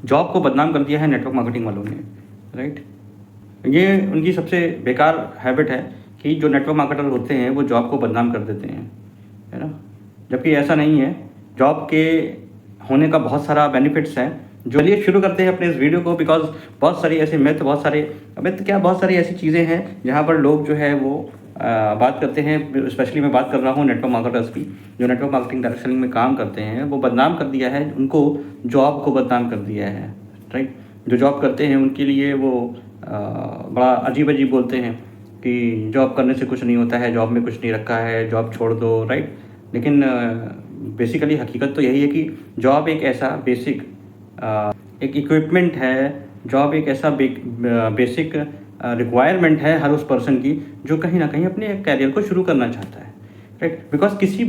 Job को बदनाम कर दिया है नेटवर्क मार्केटिंग वालों ने, राइट। ये उनकी सबसे बेकार हैबिट है कि जो नेटवर्क मार्केटर होते हैं वो जॉब को बदनाम कर देते हैं, है ना। जबकि ऐसा नहीं है, जॉब के होने का बहुत सारा बेनिफिट्स हैं। जो लिए शुरू करते हैं अपने इस वीडियो को, बिकॉज बहुत सारी ऐसे मिथ, बहुत सारी ऐसी चीज़ें हैं जहाँ पर लोग जो है वो बात करते हैं। स्पेशली मैं बात कर रहा हूँ नेटवर्क मार्केटर्स की, जो नेटवर्क मार्केटिंग डायरेक्ट सेलिंग में काम करते हैं, वो बदनाम कर दिया है उनको, जॉब को बदनाम कर दिया है, राइट। जो जॉब करते हैं उनके लिए वो बड़ा अजीब अजीब बोलते हैं कि जॉब करने से कुछ नहीं होता है, जॉब में कुछ नहीं रखा है, जॉब छोड़ दो, राइट। लेकिन बेसिकली हकीकत तो यही है कि जॉब एक ऐसा बेसिक एक इक्विपमेंट है, जॉब एक ऐसा बेसिक रिक्वायरमेंट है हर उस पर्सन की जो कहीं ना कहीं अपने कैरियर को शुरू करना चाहता है, राइट। बिकॉज किसी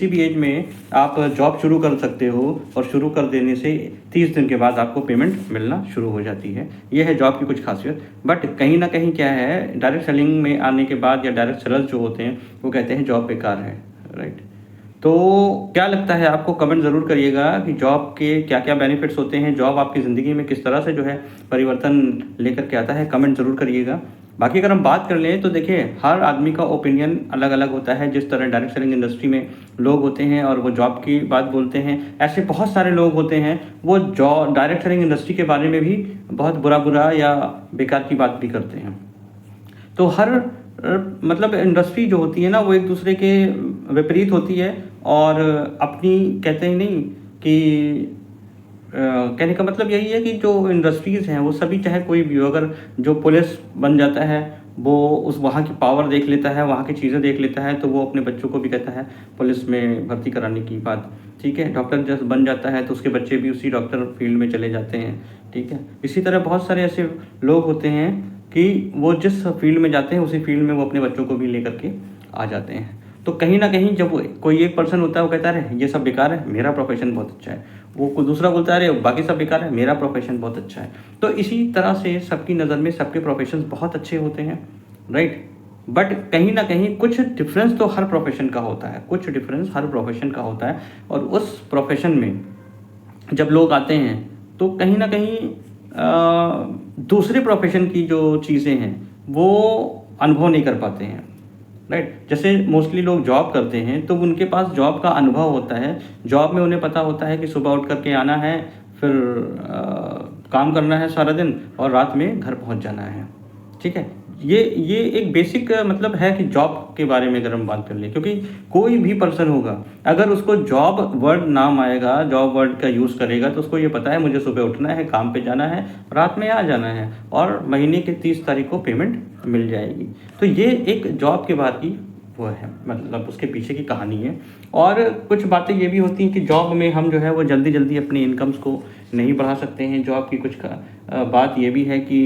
भी एज में आप जॉब शुरू कर सकते हो, और शुरू कर देने से 30 दिन के बाद आपको पेमेंट मिलना शुरू हो जाती है। ये है जॉब की कुछ खासियत। बट कहीं ना कहीं क्या है, डायरेक्ट सेलिंग में आने के बाद या डायरेक्ट सेलर्स जो होते हैं वो कहते हैं जॉब बेकार है, राइट। तो क्या लगता है आपको, कमेंट ज़रूर करिएगा कि जॉब के क्या क्या बेनिफिट्स होते हैं, जॉब आपकी ज़िंदगी में किस तरह से जो है परिवर्तन लेकर के आता है, कमेंट ज़रूर करिएगा। बाकी अगर हम बात कर लें तो देखिए, हर आदमी का ओपिनियन अलग अलग होता है। जिस तरह डायरेक्ट सेलिंग इंडस्ट्री में लोग होते हैं और वो जॉब की बात बोलते हैं, ऐसे बहुत सारे लोग होते हैं वो डायरेक्ट सेलिंग इंडस्ट्री के बारे में भी बहुत बुरा या बेकार की बात भी करते हैं। तो हर मतलब इंडस्ट्री जो होती है ना, वो एक दूसरे के विपरीत होती है। और अपनी कहते हैं नहीं कि कहने का मतलब यही है कि जो इंडस्ट्रीज़ हैं वो सभी, चाहे कोई भी हो, अगर जो पुलिस बन जाता है वो उस वहाँ की पावर देख लेता है, वहाँ की चीज़ें देख लेता है, तो वो अपने बच्चों को भी कहता है पुलिस में भर्ती कराने की बात, ठीक है। डॉक्टर जब बन जाता है तो उसके बच्चे भी उसी डॉक्टर फील्ड में चले जाते हैं, ठीक है। इसी तरह बहुत सारे ऐसे लोग होते हैं कि वो जिस फील्ड में जाते हैं उसी फील्ड में वो अपने बच्चों को भी लेकर के आ जाते हैं। तो कहीं ना कहीं जब कोई एक पर्सन होता है वो कहता है ये सब बेकार है, मेरा प्रोफेशन बहुत अच्छा है, वो कोई दूसरा बोलता है अरे बाकी सब बेकार है, मेरा प्रोफेशन बहुत अच्छा है। तो इसी तरह से सबकी नज़र में सबके प्रोफेशन बहुत अच्छे होते हैं, राइट। बट कहीं ना कहीं कुछ डिफरेंस तो हर प्रोफेशन का होता है, कुछ डिफरेंस हर प्रोफेशन का होता है। और उस प्रोफेशन में जब लोग आते हैं तो कहीं ना कहीं दूसरे प्रोफेशन की जो चीज़ें हैं वो अनुभव नहीं कर पाते हैं, राइट। जैसे मोस्टली लोग जॉब करते हैं तो उनके पास जॉब का अनुभव होता है, जॉब में उन्हें पता होता है कि सुबह उठ करके आना है, फिर काम करना है सारा दिन और रात में घर पहुंच जाना है, ठीक है। ये एक बेसिक मतलब है कि जॉब के बारे में अगर हम बात कर लें, क्योंकि कोई भी पर्सन होगा अगर उसको जॉब वर्ड नाम आएगा, जॉब वर्ड का यूज़ करेगा, तो उसको ये पता है मुझे सुबह उठना है, काम पे जाना है, रात में आ जाना है और महीने के 30 तारीख को पेमेंट मिल जाएगी। तो ये एक जॉब के बाद की वो है, मतलब उसके पीछे की कहानी है। और कुछ बातें ये भी होती हैं कि जॉब में हम जो है वो जल्दी जल्दी अपनी इनकम्स को नहीं बढ़ा सकते हैं। जॉब की कुछ बात ये भी है कि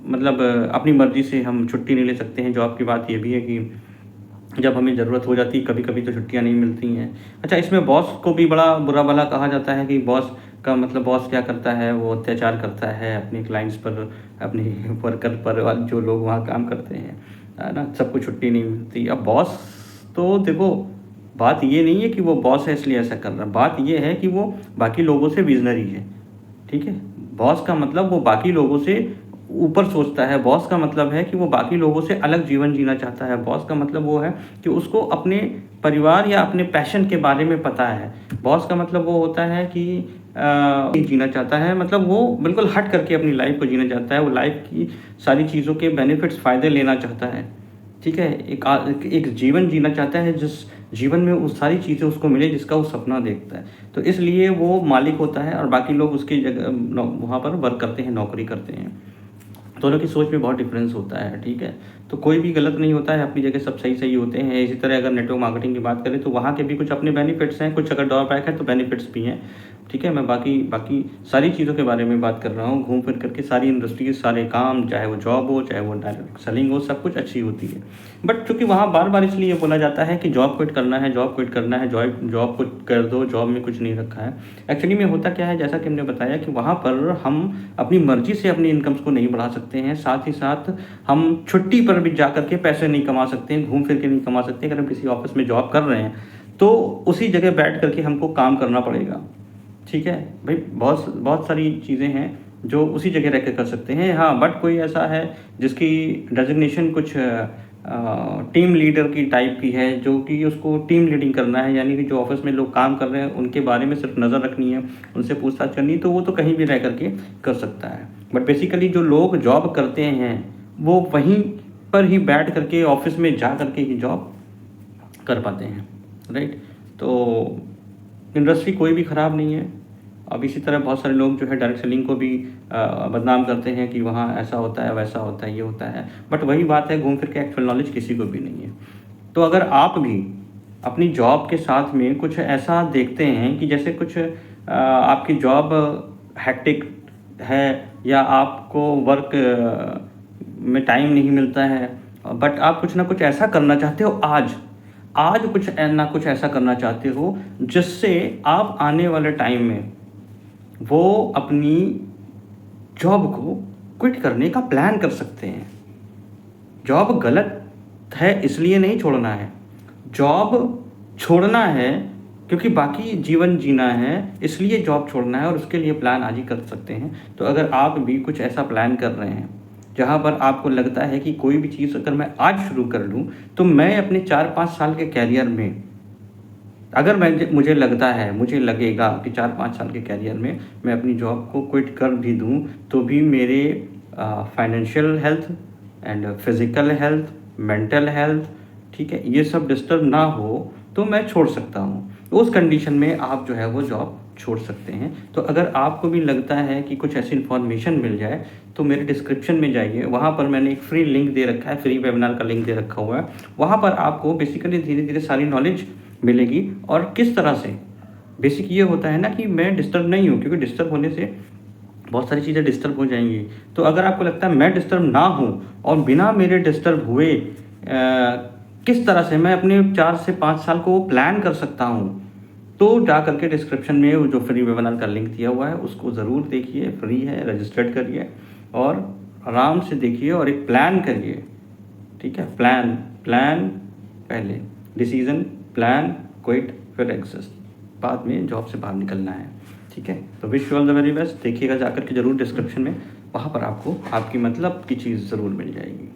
मतलब अपनी मर्ज़ी से हम छुट्टी नहीं ले सकते हैं। जॉब की बात ये भी है कि जब हमें ज़रूरत हो जाती है कभी कभी तो छुट्टियां नहीं मिलती हैं। अच्छा, इसमें बॉस को भी बड़ा बुरा भला कहा जाता है कि बॉस का मतलब बॉस क्या करता है, वो अत्याचार करता है अपने क्लाइंट्स पर, अपने वर्कर पर, जो लोग वहाँ काम करते हैं, है ना, सबको छुट्टी नहीं मिलती। अब बॉस तो देखो, बात ये नहीं है कि वो बॉस है इसलिए ऐसा कर रहा, बात ये है कि वो बाकी लोगों से विजनरी है, ठीक है। बॉस का मतलब वो बाकी लोगों से ऊपर सोचता है, बॉस का मतलब है कि वो बाकी लोगों से अलग जीवन जीना चाहता है। बॉस का मतलब वो है कि उसको अपने परिवार या अपने पैशन के बारे में पता है। बॉस का मतलब वो होता है कि जीना चाहता है, मतलब वो बिल्कुल हट करके अपनी लाइफ को जीना चाहता है, वो लाइफ की सारी चीज़ों के बेनिफिट्स, फ़ायदे लेना चाहता है, ठीक है। एक जीवन जीना चाहता है जिस जीवन में वो सारी चीज़ें उसको मिले जिसका वो सपना देखता है। तो इसलिए वो मालिक होता है और बाकी लोग उसकी जगह वहाँ पर वर्क करते हैं, नौकरी करते हैं। दोनों की सोच में बहुत डिफरेंस होता है, ठीक है। तो कोई भी गलत नहीं होता है, अपनी जगह सब सही सही होते हैं। इसी तरह अगर नेटवर्क मार्केटिंग की बात करें तो वहाँ के भी कुछ अपने बेनिफिट्स हैं, कुछ अगर ड्रॉबैक है तो बेनिफिट्स भी हैं, ठीक है। मैं बाकी सारी चीज़ों के बारे में बात कर रहा हूँ, घूम फिर करके सारी इंडस्ट्रीज, सारे काम, चाहे वो जॉब हो चाहे वो डायरेक्ट सेलिंग हो, सब कुछ अच्छी होती है। बट चूँकि वहाँ बार बार इसलिए बोला जाता है कि जॉब क्विट करना है, जॉब क्विट करना है, जॉब को कर दो, जॉब में कुछ नहीं रखा है। एक्चुअली में होता क्या है, जैसा कि हमने बताया कि वहाँ पर हम अपनी मर्जी से अपनी इनकम्स को नहीं बढ़ा सकते हैं, साथ ही साथ हम छुट्टी पर भी जा करके पैसे नहीं कमा सकते हैं, घूम फिर के नहीं कमा सकते हैं। अगर हम किसी ऑफिस में जॉब कर रहे हैं तो उसी जगह बैठ करके हमको काम करना पड़ेगा, ठीक है भाई, बहुत बहुत सारी चीज़ें हैं जो उसी जगह रह के कर सकते हैं। हाँ, बट कोई ऐसा है जिसकी डेजिग्नेशन कुछ टीम लीडर की टाइप की है, जो कि उसको टीम लीडिंग करना है, यानी कि जो ऑफिस में लोग काम कर रहे हैं उनके बारे में सिर्फ नज़र रखनी है, उनसे पूछताछ करनी है, तो वो तो कहीं भी रह करके कर सकता है। बट बेसिकली जो लोग जॉब करते हैं वो वहीं पर ही बैठ करके ऑफिस में जा करके ही जॉब कर पाते हैं, राइट। तो इंडस्ट्री कोई भी ख़राब नहीं है। अब इसी तरह बहुत सारे लोग जो है डायरेक्ट सेलिंग को भी बदनाम करते हैं कि वहाँ ऐसा होता है, वैसा होता है, ये होता है। बट वही बात है, घूम फिर के एक्चुअल नॉलेज किसी को भी नहीं है। तो अगर आप भी अपनी जॉब के साथ में कुछ ऐसा देखते हैं कि जैसे कुछ आपकी जॉब हेक्टिक है, या आपको वर्क में टाइम नहीं मिलता है, बट आप कुछ ना कुछ ऐसा करना चाहते हो आज कुछ ना कुछ ऐसा करना चाहते हो जिससे आप आने वाले टाइम में वो अपनी जॉब को क्विट करने का प्लान कर सकते हैं। जॉब गलत है इसलिए नहीं छोड़ना है, जॉब छोड़ना है क्योंकि बाकी जीवन जीना है, इसलिए जॉब छोड़ना है, और उसके लिए प्लान आज ही कर सकते हैं। तो अगर आप भी कुछ ऐसा प्लान कर रहे हैं जहाँ पर आपको लगता है कि कोई भी चीज़ अगर मैं आज शुरू कर लूँ तो मैं अपने 4-5 साल के कैरियर में, अगर मुझे लगता है, मुझे लगेगा कि 4-5 साल के कैरियर में मैं अपनी जॉब को क्विट कर भी दूँ तो भी मेरे financial health and physical health, mental health, ठीक है, ये सब डिस्टर्ब ना हो तो मैं छोड़ सकता हूँ। तो उस कंडीशन में आप जो है वो जॉब छोड़ सकते हैं। तो अगर आपको भी लगता है कि कुछ ऐसी इन्फॉर्मेशन मिल जाए तो मेरे डिस्क्रिप्शन में जाइए, वहाँ पर मैंने एक फ्री लिंक दे रखा है, फ्री वेबिनार का लिंक दे रखा हुआ है। वहाँ पर आपको बेसिकली धीरे-धीरे सारी नॉलेज मिलेगी। और किस तरह से, बेसिक ये होता है ना कि मैं डिस्टर्ब नहीं हूँ, क्योंकि डिस्टर्ब होने से बहुत सारी चीज़ें डिस्टर्ब हो जाएंगी। तो अगर आपको लगता है मैं डिस्टर्ब ना हूँ और बिना मेरे डिस्टर्ब हुए किस तरह से मैं अपने 4 से 5 साल को प्लान कर सकता हूँ, तो जा करके डिस्क्रिप्शन में वो जो फ्री वेबिनार का लिंक दिया हुआ है उसको ज़रूर देखिए, फ्री है, रजिस्टर्ड करिए और आराम से देखिए और एक प्लान करिए, ठीक है। प्लान पहले, डिसीजन, प्लान, क्विट, फिर एग्जिस्ट, बाद में जॉब से बाहर निकलना है, ठीक है। तो wish you all the very best. देखिएगा जाकर के ज़रूर डिस्क्रिप्शन में, वहाँ पर आपको आपकी मतलब की चीज़ ज़रूर मिल जाएगी।